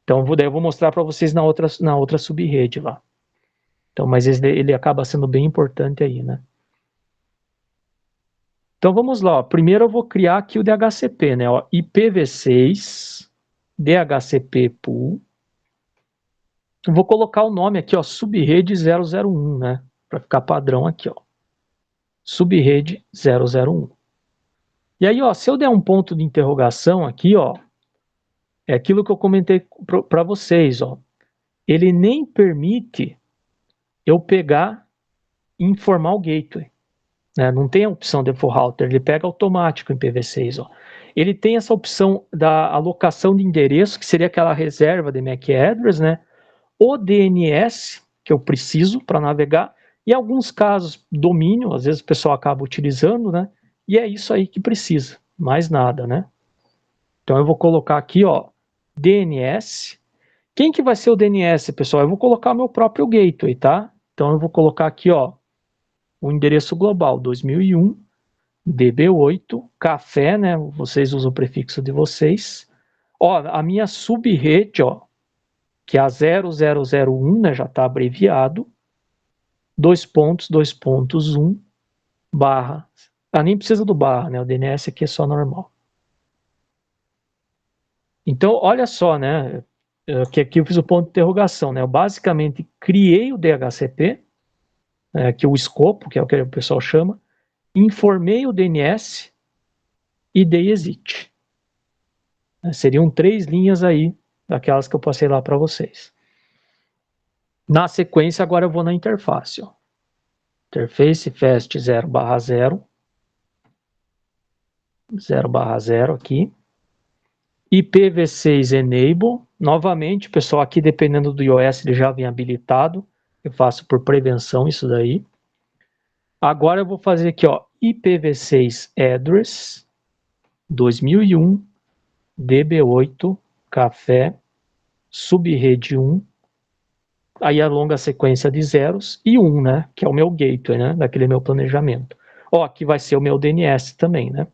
Speaker 1: Então eu vou mostrar para vocês na outra subrede lá. Então, mas ele acaba sendo bem importante aí, né? Então vamos lá, ó. Primeiro eu vou criar aqui o DHCP, né? Ó, IPv6 DHCP pool. Eu vou colocar o nome aqui, ó, subrede 001, né? Para ficar padrão aqui, ó. Subrede 001. E aí, ó, se eu der um ponto de interrogação aqui, ó, é aquilo que eu comentei para vocês, ó. Ele nem permite eu pegar e informar o gateway. Né? Não tem a opção de for router, ele pega automático em IPv6. Ó. Ele tem essa opção da alocação de endereço, que seria aquela reserva de MAC address, né? O DNS, que eu preciso para navegar, e em alguns casos, domínio, às vezes o pessoal acaba utilizando, né? E é isso aí que precisa, mais nada, né? Então eu vou colocar aqui, ó, DNS. Quem que vai ser o DNS, pessoal? Eu vou colocar o meu próprio gateway, tá? Então eu vou colocar aqui, ó, o endereço global 2001 DB8 café, né? Vocês usam o prefixo de vocês. Ó, a minha subrede, ó, que é a 0001, né? Já está abreviado. 2.1 barra. Ah, nem precisa do barra, né? O DNS aqui é só normal. Então, olha só, né? Que aqui eu fiz o ponto de interrogação, né? Eu basicamente criei o DHCP, que é o escopo, que é o que o pessoal chama, informei o DNS e dei exit. Seriam 3 linhas aí, daquelas que eu passei lá para vocês. Na sequência, agora eu vou na interface. Ó. Interface fast 0/0, 0/0 aqui. IPv6 enable. Novamente, pessoal, aqui dependendo do iOS, ele já vem habilitado. Eu faço por prevenção isso daí. Agora eu vou fazer aqui, ó, IPv6 address 2001 DB8 café subrede 1. Aí a longa sequência de zeros e 1, né? Que é o meu gateway, né? Daquele meu planejamento. Ó, aqui vai ser o meu DNS também, né?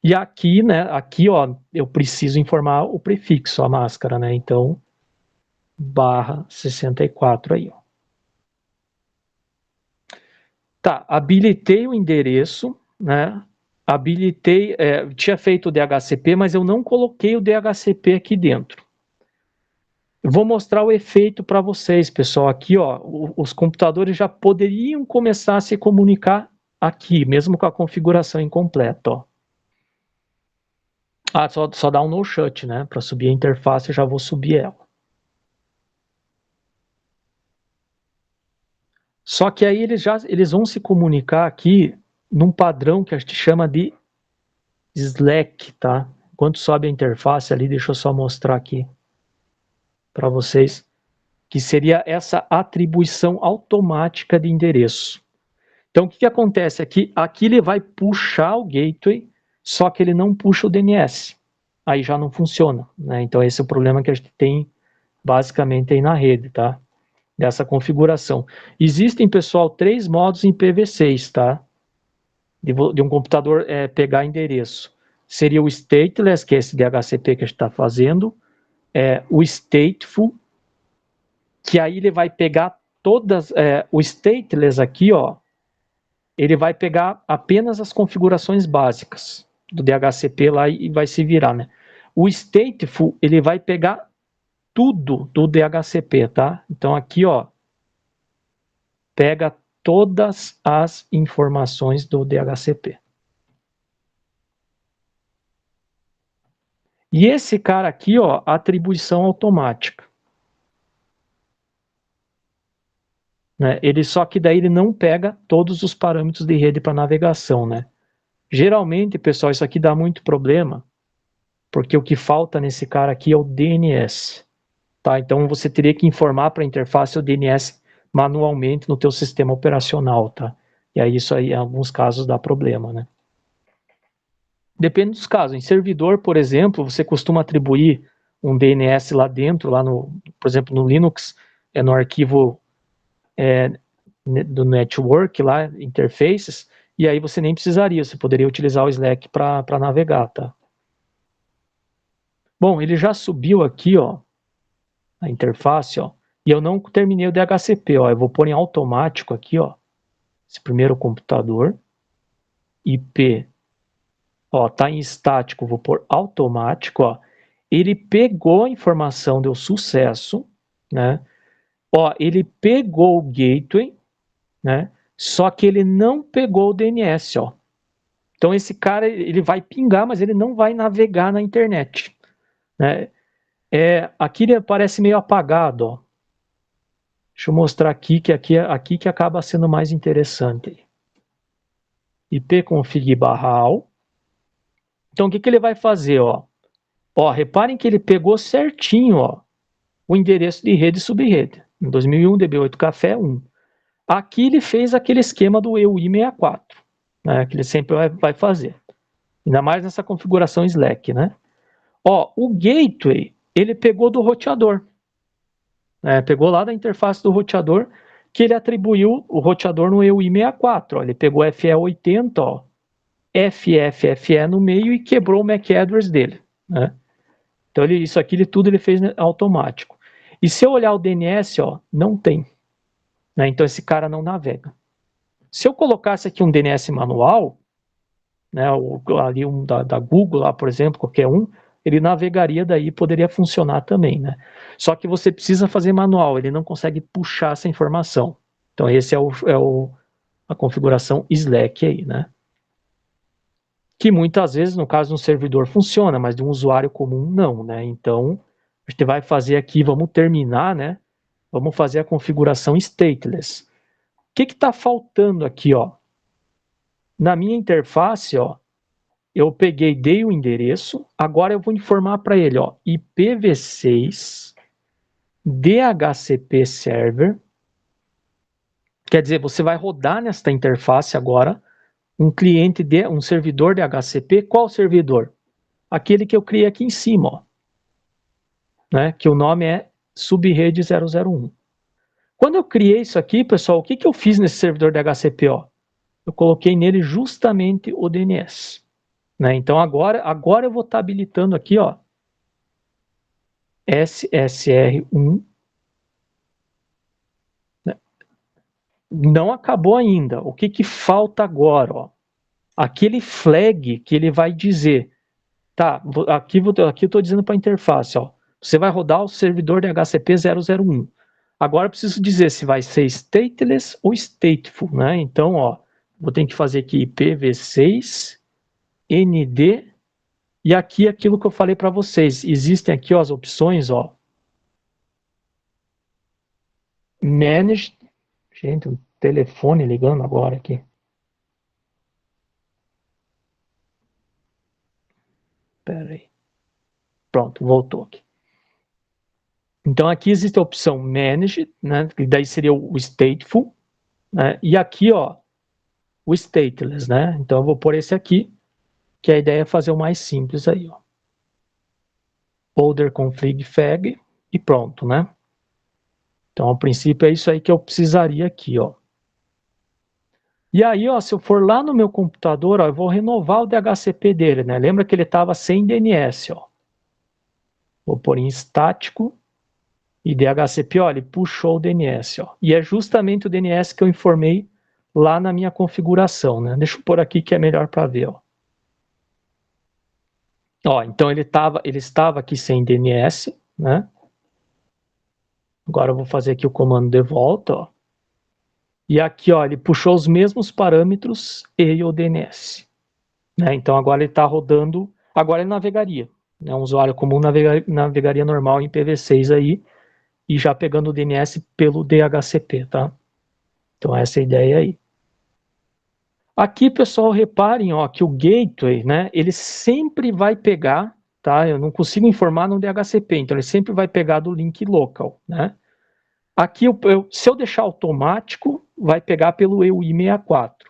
Speaker 1: E aqui, né? Aqui, ó, eu preciso informar o prefixo, a máscara, né? Então, /64 aí, ó. Tá, habilitei o endereço, né? Habilitei, tinha feito o DHCP, mas eu não coloquei o DHCP aqui dentro. Eu vou mostrar o efeito para vocês, pessoal. Aqui, ó, os computadores já poderiam começar a se comunicar aqui, mesmo com a configuração incompleta. Ó. Ah, só dá um no shut, né? Para subir a interface, eu já vou subir ela. Só que aí eles vão se comunicar aqui num padrão que a gente chama de Slack, tá? Enquanto sobe a interface ali, deixa eu só mostrar aqui para vocês, que seria essa atribuição automática de endereço. Então, o que acontece aqui? Aqui ele vai puxar o gateway, só que ele não puxa o DNS. Aí já não funciona, né? Então, esse é o problema que a gente tem basicamente aí na rede, tá? Dessa configuração. Existem, pessoal, 3 modos em IPv6, tá? De um computador pegar endereço. Seria o stateless, que é esse DHCP que a gente está fazendo, o stateful, que aí ele vai pegar todas, o stateless aqui, ó, ele vai pegar apenas as configurações básicas do DHCP lá e vai se virar, né? O stateful, ele vai pegar tudo do DHCP, tá? Então aqui, ó, pega todas as informações do DHCP. E esse cara aqui, ó, atribuição automática. né? Ele só que daí ele não pega todos os parâmetros de rede para navegação, né? Geralmente, pessoal, isso aqui dá muito problema, porque o que falta nesse cara aqui é o DNS, tá? Então você teria que informar para a interface o DNS manualmente no teu sistema operacional, tá? E aí isso aí, em alguns casos, dá problema, né? Depende dos casos. Em servidor, por exemplo, você costuma atribuir um DNS lá dentro, por exemplo, no Linux, no arquivo do network lá, interfaces, e aí você nem precisaria, você poderia utilizar o Slack para navegar, tá? Bom, ele já subiu aqui, ó, a interface, ó, e eu não terminei o DHCP, ó, eu vou pôr em automático aqui, ó, esse primeiro computador, IP, ó, tá em estático, vou pôr automático, ó, ele pegou a informação, deu sucesso, né, ó, ele pegou o gateway, né, só que ele não pegou o DNS, ó. Então esse cara, ele vai pingar, mas ele não vai navegar na internet, né. Aqui ele parece meio apagado, ó. Deixa eu mostrar aqui que acaba sendo mais interessante. ipconfig/all. Então o que ele vai fazer, ó? Ó, reparem que ele pegou certinho, ó, o endereço de rede e subrede. Em 2001, DB8 Café 1. Aqui ele fez aquele esquema do EUI64, né, que ele sempre vai fazer. Ainda mais nessa configuração Slack, né? Ó, o gateway, ele pegou do roteador. Pegou lá da interface do roteador, que ele atribuiu o roteador no EUI64. Ó, ele pegou FE80, ó, FFFE no meio e quebrou o MAC address dele, né? Então isso aqui tudo ele fez automático. E se eu olhar o DNS, ó, não tem, né? Então esse cara não navega. Se eu colocasse aqui um DNS manual, né, ali um da Google, lá, por exemplo, qualquer um, ele navegaria daí, poderia funcionar também, né? Só que você precisa fazer manual, ele não consegue puxar essa informação. Então esse é a configuração Slack aí, né? Que muitas vezes, no caso de um servidor, funciona, mas de um usuário comum, não, né? Então, a gente vai fazer aqui, vamos terminar, né? Vamos fazer a configuração stateless. O que está faltando aqui, ó? Na minha interface, ó, eu dei o endereço, agora eu vou informar para ele, ó, IPv6 DHCP server. Quer dizer, você vai rodar nesta interface agora um servidor DHCP. Qual servidor? Aquele que eu criei aqui em cima, ó, né, que o nome é subrede 001. Quando eu criei isso aqui, pessoal, o que eu fiz nesse servidor DHCP? Ó? Eu coloquei nele justamente o DNS. Né? Então agora eu vou estar habilitando aqui, ó, SSR1. Não acabou ainda. O que falta agora? Ó? Aquele flag que ele vai dizer, tá, aqui eu estou dizendo para a interface, ó, você vai rodar o servidor DHCP 001. Agora eu preciso dizer se vai ser stateless ou stateful, né? Então, ó, vou ter que fazer aqui IPv6, ND, e aqui aquilo que eu falei para vocês. Existem aqui, ó, as opções, ó. Manage. Gente, o telefone ligando agora aqui. Espera aí. Pronto, voltou aqui. Então aqui existe a opção Manage, né? Que daí seria o stateful, né? E aqui, ó, o stateless, né? Então eu vou pôr esse aqui, que a ideia é fazer o mais simples aí, ó. Folder config fag e pronto, né? Então, a princípio é isso aí que eu precisaria aqui, ó. E aí, ó, se eu for lá no meu computador, ó, eu vou renovar o DHCP dele, né? Lembra que ele estava sem DNS, ó. Vou pôr em estático e DHCP, ó, ele puxou o DNS, ó. E é justamente o DNS que eu informei lá na minha configuração, né? Deixa eu pôr aqui que é melhor para ver, ó. Ó, então ele estava aqui sem DNS, né? Agora eu vou fazer aqui o comando de volta, ó. E aqui, ó, ele puxou os mesmos parâmetros e o DNS. Né? Então agora ele está rodando, agora ele navegaria. Né? Um usuário comum navegaria normal em IPv6 aí, e já pegando o DNS pelo DHCP, tá? Então essa é a ideia aí. Aqui, pessoal, reparem ó, que o gateway, né, ele sempre vai pegar, tá? Eu não consigo informar no DHCP, então ele sempre vai pegar do link local, né? Aqui, se eu deixar automático, vai pegar pelo EUI64.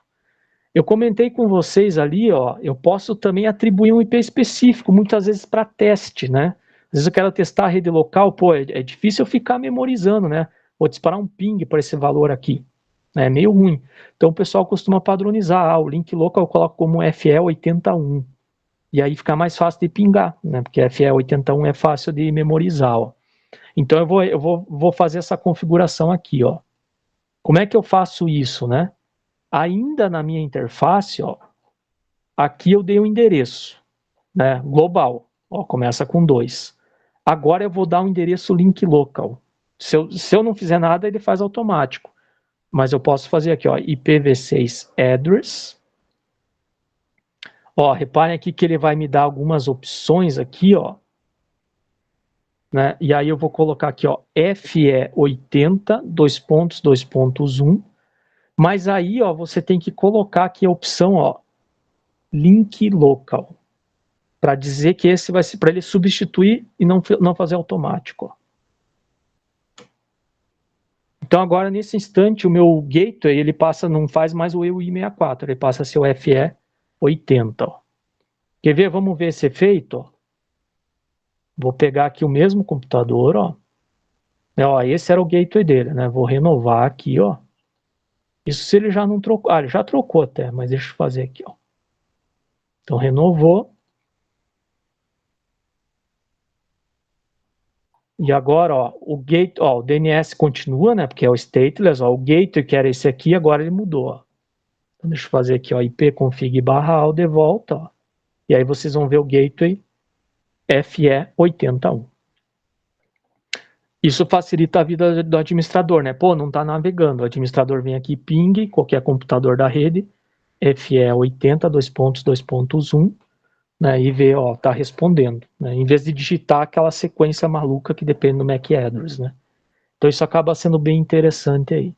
Speaker 1: Eu comentei com vocês ali, ó, eu posso também atribuir um IP específico, muitas vezes para teste, né? Às vezes eu quero testar a rede local, pô, é difícil eu ficar memorizando, né? Vou disparar um ping para esse valor aqui. É meio ruim. Então o pessoal costuma padronizar. O link local eu coloco como FE81. E aí fica mais fácil de pingar, né? Porque FE81 é fácil de memorizar. Ó. Então eu vou fazer essa configuração aqui. Ó. Como é que eu faço isso, né? Ainda na minha interface, ó, aqui eu dei um endereço, né? Global. Ó, começa com 2. Agora eu vou dar um endereço link local. Se eu não fizer nada, ele faz automático. Mas eu posso fazer aqui, ó, IPv6 address. Ó, reparem aqui que ele vai me dar algumas opções aqui, ó. Né? E aí eu vou colocar aqui, ó, FE80, 2.2.1. Mas aí, ó, você tem que colocar aqui a opção, ó, link local. Para dizer que esse vai ser para ele substituir e não fazer automático, ó. Então agora nesse instante o meu gateway ele passa, não faz mais o EUI64, ele passa a ser o FE80. Ó. Quer ver? Vamos ver esse efeito. Ó. Vou pegar aqui o mesmo computador, ó. Ó, esse era o gateway dele, né? Vou renovar aqui, ó. Isso se ele já não trocou. Ah, ele já trocou até, mas deixa eu fazer aqui, ó. Então renovou. E agora, ó, o DNS continua, né? Porque é o stateless, ó. O gateway que era esse aqui, agora ele mudou, ó. Então deixa eu fazer aqui, ó, ipconfig/all de volta, ó. E aí vocês vão ver o gateway FE81. Isso facilita a vida do administrador, né? Pô, não está navegando. O administrador vem aqui, ping, qualquer computador da rede, FE80, 2.2.1, né? E vê, ó, tá respondendo. Né? Em vez de digitar aquela sequência maluca que depende do MAC address, né? Então isso acaba sendo bem interessante aí.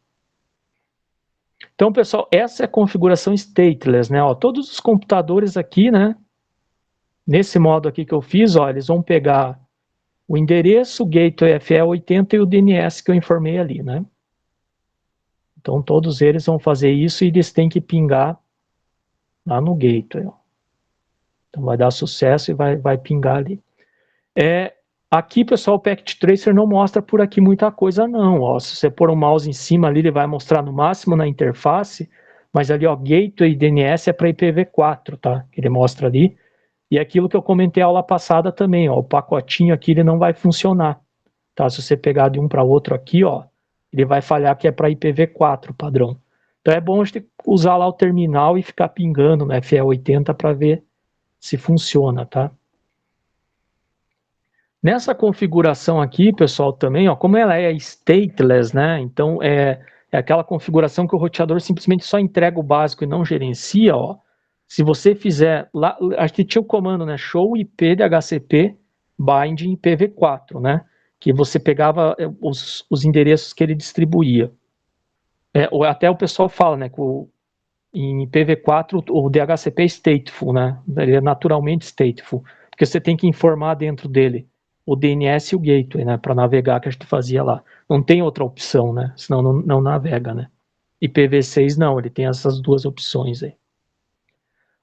Speaker 1: Então, pessoal, essa é a configuração stateless, né? Ó, todos os computadores aqui, né? Nesse modo aqui que eu fiz, ó, eles vão pegar o endereço, o gateway FE80 e o DNS que eu informei ali, né? Então todos eles vão fazer isso e eles têm que pingar lá no gateway. Ó. Então vai dar sucesso e vai pingar ali. Aqui, pessoal, o Packet Tracer não mostra por aqui muita coisa não. Ó. Se você pôr o mouse em cima ali, ele vai mostrar no máximo na interface, mas ali, ó, gateway e DNS é para IPv4, tá? Ele mostra ali. E aquilo que eu comentei a aula passada também, ó, o pacotinho aqui ele não vai funcionar. Tá? Se você pegar de um para outro aqui, ó, ele vai falhar que é para IPv4 padrão. Então é bom a gente usar lá o terminal e ficar pingando no FE80 para ver se funciona, tá? Nessa configuração aqui, pessoal, também, ó, como ela é stateless, né? Então é aquela configuração que o roteador simplesmente só entrega o básico e não gerencia, ó. Se você fizer lá, acho que tinha o comando, né? Show IP de HCP bind em IPv4, né? Que você pegava os endereços que ele distribuía. Ou até o pessoal fala, né? Que em IPv4 o DHCP é stateful, né? Ele é naturalmente stateful, porque você tem que informar dentro dele o DNS e o gateway, né? Para navegar, que a gente fazia lá. Não tem outra opção, né? Senão não navega, né? IPv6 não, ele tem essas duas opções aí.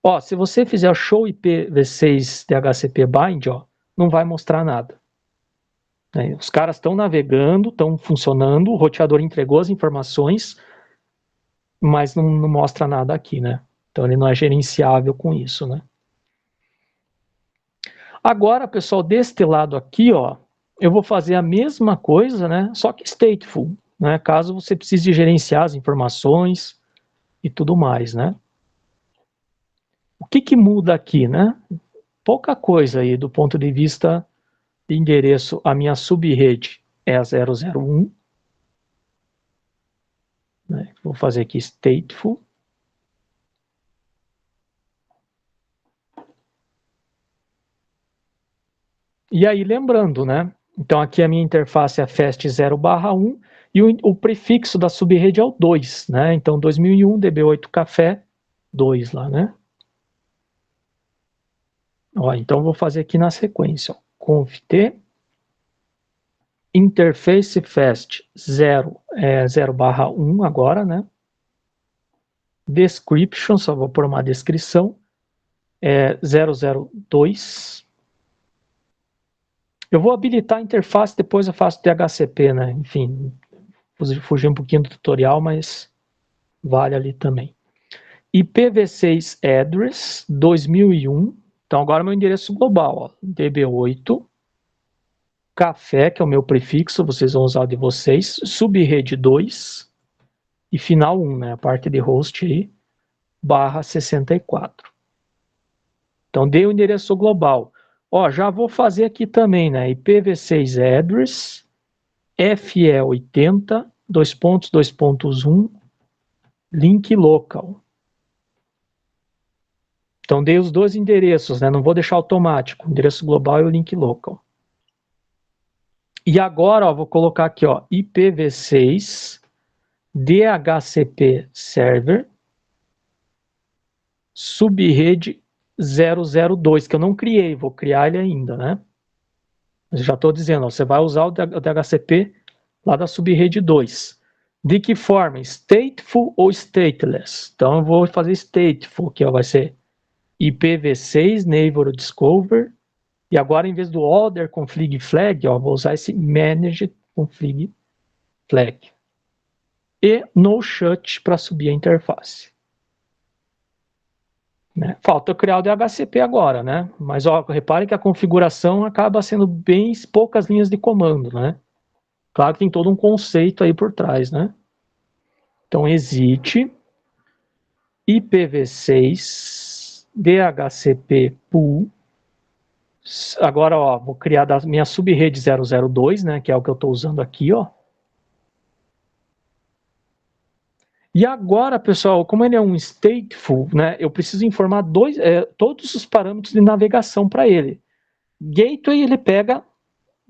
Speaker 1: Ó, se você fizer show IPv6 DHCP bind, ó, não vai mostrar nada. Os caras estão navegando, estão funcionando, o roteador entregou as informações, mas não mostra nada aqui, né? Então ele não é gerenciável com isso, né? Agora, pessoal, deste lado aqui, ó, eu vou fazer a mesma coisa, né? Só que stateful, né? Caso você precise gerenciar as informações e tudo mais, né? O que muda aqui, né? Pouca coisa aí do ponto de vista de endereço. A minha subrede é a 001, né? Vou fazer aqui stateful. E aí, lembrando, né? Então aqui a minha interface é fast 0/1 e o prefixo da subrede é o 2, né? Então 2001 DB8 café 2 lá, né? Ó, então vou fazer aqui na sequência, ó. Conft interface fast 0/1 agora, né? Description, só vou pôr uma descrição, 002. Eu vou habilitar a interface, depois eu faço DHCP, né? Enfim, fugir um pouquinho do tutorial, mas vale ali também. IPv6 address 2001. Então agora meu endereço global, ó, DB8 café, que é o meu prefixo, vocês vão usar o de vocês, subrede 2 e final 1, né? A parte de host aí, /64. Então dei o endereço global. Ó, já vou fazer aqui também, né? IPv6 address FE80 2.2.1 link local. Então dei os dois endereços, né? Não vou deixar automático, o endereço global e o link local. E agora, ó, vou colocar aqui, ó, IPv6 DHCP server subrede 002, que eu não criei, vou criar ele ainda, né? Mas já estou dizendo, ó, você vai usar o DHCP lá da subrede 2. De que forma? Stateful ou stateless? Então eu vou fazer stateful, que ó, vai ser IPv6 neighbor discover. E agora, em vez do order config flag, ó, vou usar esse manage config flag. E no shut para subir a interface. Né? Falta eu criar o DHCP agora, né? Mas ó, repare que a configuração acaba sendo bem poucas linhas de comando, né? Claro que tem todo um conceito aí por trás, né? Então, exit IPv6 DHCP pool. Agora, ó, vou criar da minha subrede 002, né? Que é o que eu estou usando aqui, ó. E agora, pessoal, como ele é um stateful, né, eu preciso informar todos os parâmetros de navegação para ele. Gateway ele pega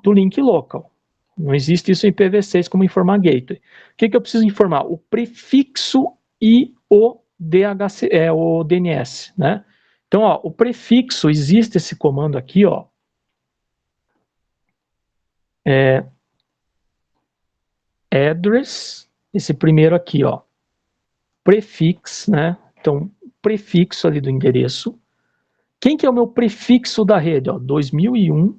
Speaker 1: do link local. Não existe isso em IPv6 como informar gateway. O que eu preciso informar? O prefixo e o DNS, né? Então, ó, o prefixo, existe esse comando aqui, ó. Address, esse primeiro aqui, ó. Prefix, né? Então, prefixo ali do endereço. Quem que é o meu prefixo da rede? Ó, 2001,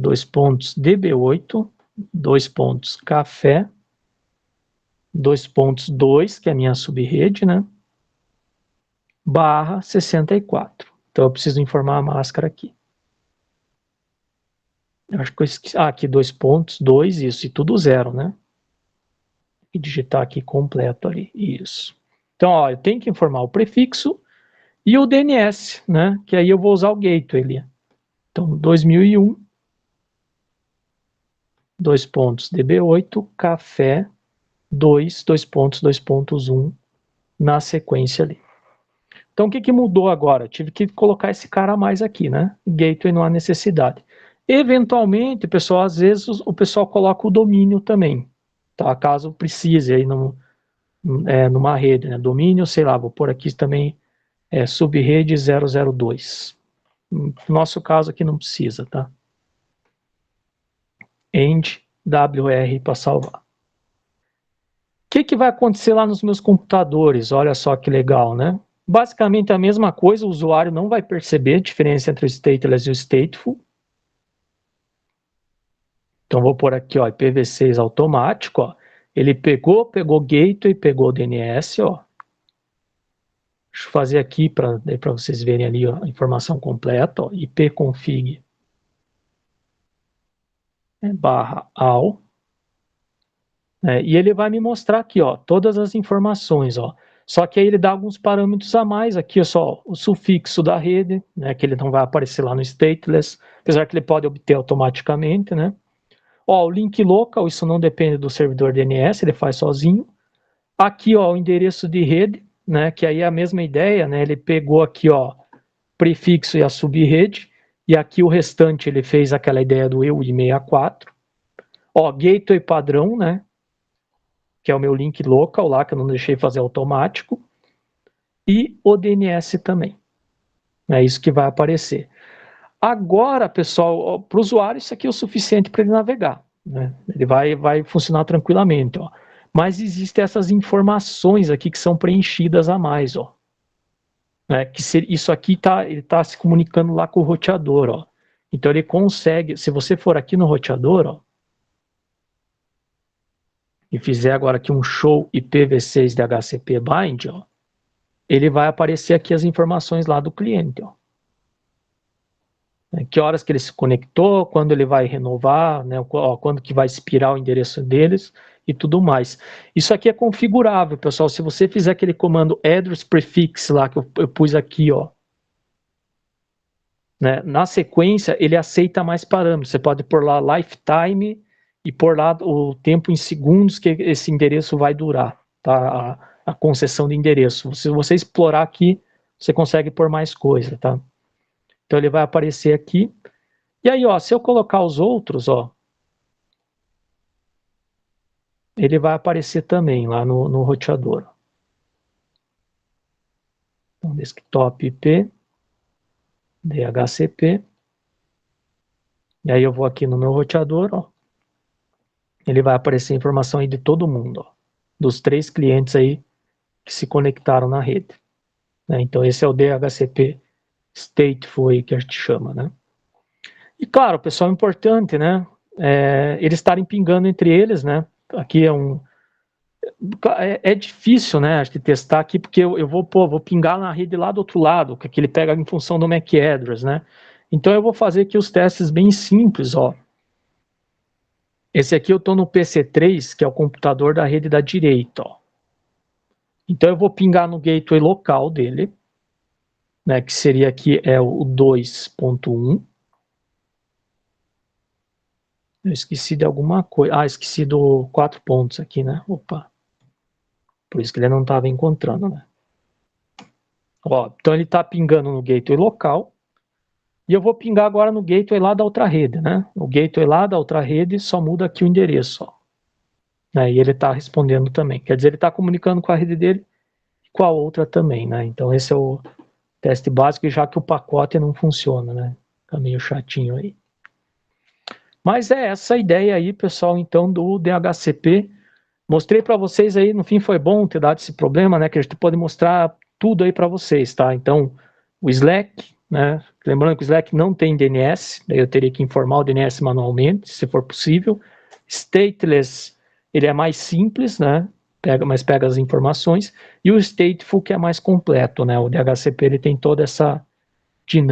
Speaker 1: 2 pontos DB8, 2 pontos café, 2 pontos 2, que é a minha subrede, né? /64. Então eu preciso informar a máscara aqui. Eu acho que eu esqueci. Ah, aqui 2 pontos, 2, isso, e tudo 0, né? E digitar aqui completo ali, isso. Então, ó, eu tenho que informar o prefixo e o DNS, né? Que aí eu vou usar o gateway ali. Então, 2001, 2 pontos DB8, café, 2 pontos, 2.1 na sequência ali. Então, o que mudou agora? Tive que colocar esse cara a mais aqui, né? Gateway não há necessidade. Eventualmente, pessoal, às vezes o pessoal coloca o domínio também, tá? Caso precise aí numa rede, né? Domínio, sei lá, vou pôr aqui também subrede 002. No nosso caso aqui não precisa, tá? End WR para salvar. O que vai acontecer lá nos meus computadores? Olha só que legal, né? Basicamente a mesma coisa, o usuário não vai perceber a diferença entre o stateless e o stateful. Então vou pôr aqui, ó, IPv6 automático, ó. Ele pegou gateway, pegou o DNS, ó. Deixa eu fazer aqui para vocês verem ali, ó, a informação completa, ó, ipconfig /all. E ele vai me mostrar aqui, ó, todas as informações, ó. Só que aí ele dá alguns parâmetros a mais aqui, só o sufixo da rede, né, que ele não vai aparecer lá no stateless, apesar que ele pode obter automaticamente, né. Ó, o link local, isso não depende do servidor DNS, ele faz sozinho. Aqui, ó, o endereço de rede, né, que aí é a mesma ideia, né, ele pegou aqui, ó, prefixo e a subrede. E aqui o restante ele fez aquela ideia do EUI64. Ó, gateway padrão, né? Que é o meu link local lá, que eu não deixei fazer automático. E o DNS também. É isso que vai aparecer. Agora, pessoal, para o usuário, isso aqui é o suficiente para ele navegar. Né? Ele vai funcionar tranquilamente. Ó. Mas existem essas informações aqui que são preenchidas a mais. Ó. Isso aqui ele está se comunicando lá com o roteador. Ó. Então ele consegue, se você for aqui no roteador, ó, e fizer agora aqui um show IPv6 de HCP bind, ó, ele vai aparecer aqui as informações lá do cliente. Ó. Que horas que ele se conectou, quando ele vai renovar, né, quando que vai expirar o endereço deles e tudo mais. Isso aqui é configurável, pessoal. Se você fizer aquele comando address prefix lá que eu pus aqui, ó, né, na sequência ele aceita mais parâmetros. Você pode pôr lá lifetime e pôr lá o tempo em segundos que esse endereço vai durar, tá? A concessão de endereço. Se você explorar aqui, você consegue pôr mais coisa, tá? Então ele vai aparecer aqui. E aí, ó, se eu colocar os outros, ó, ele vai aparecer também lá no roteador. Então, desktop IP, DHCP. E aí eu vou aqui no meu roteador, ó. Ele vai aparecer a informação aí de todo mundo, ó, dos 3 clientes aí que se conectaram na rede. Né? Então esse é o DHCP stateful aí que a gente chama, né? E claro, pessoal, importante, né? Eles estarem pingando entre eles, né? Aqui é difícil, né, de testar aqui, porque eu vou pingar na rede lá do outro lado, que ele pega em função do MAC address, né? Então eu vou fazer aqui os testes bem simples, ó. Esse aqui eu estou no PC3, que é o computador da rede da direita, ó. Então eu vou pingar no gateway local dele, né, que seria aqui o 2.1. Eu esqueci de alguma coisa. Esqueci do 4 pontos aqui, né? Opa. Por isso que ele não estava encontrando, né? Ó, então ele está pingando no gateway local. E eu vou pingar agora no gateway lá da outra rede, né? O gateway lá da outra rede só muda aqui o endereço, ó. Né? E ele está respondendo também. Quer dizer, ele está comunicando com a rede dele e com a outra também, né? Então esse é o teste básico, já que o pacote não funciona, né? Fica meio chatinho aí. Mas é essa a ideia aí, pessoal, então, do DHCP. Mostrei para vocês aí, no fim foi bom ter dado esse problema, né? Que a gente pode mostrar tudo aí para vocês, tá? Então, o Slack, né? Lembrando que o Slack não tem DNS, daí eu teria que informar o DNS manualmente, se for possível. Stateless, ele é mais simples, né? Mas pega as informações. E o stateful, que é mais completo, né? O DHCP, ele tem toda essa dinâmica.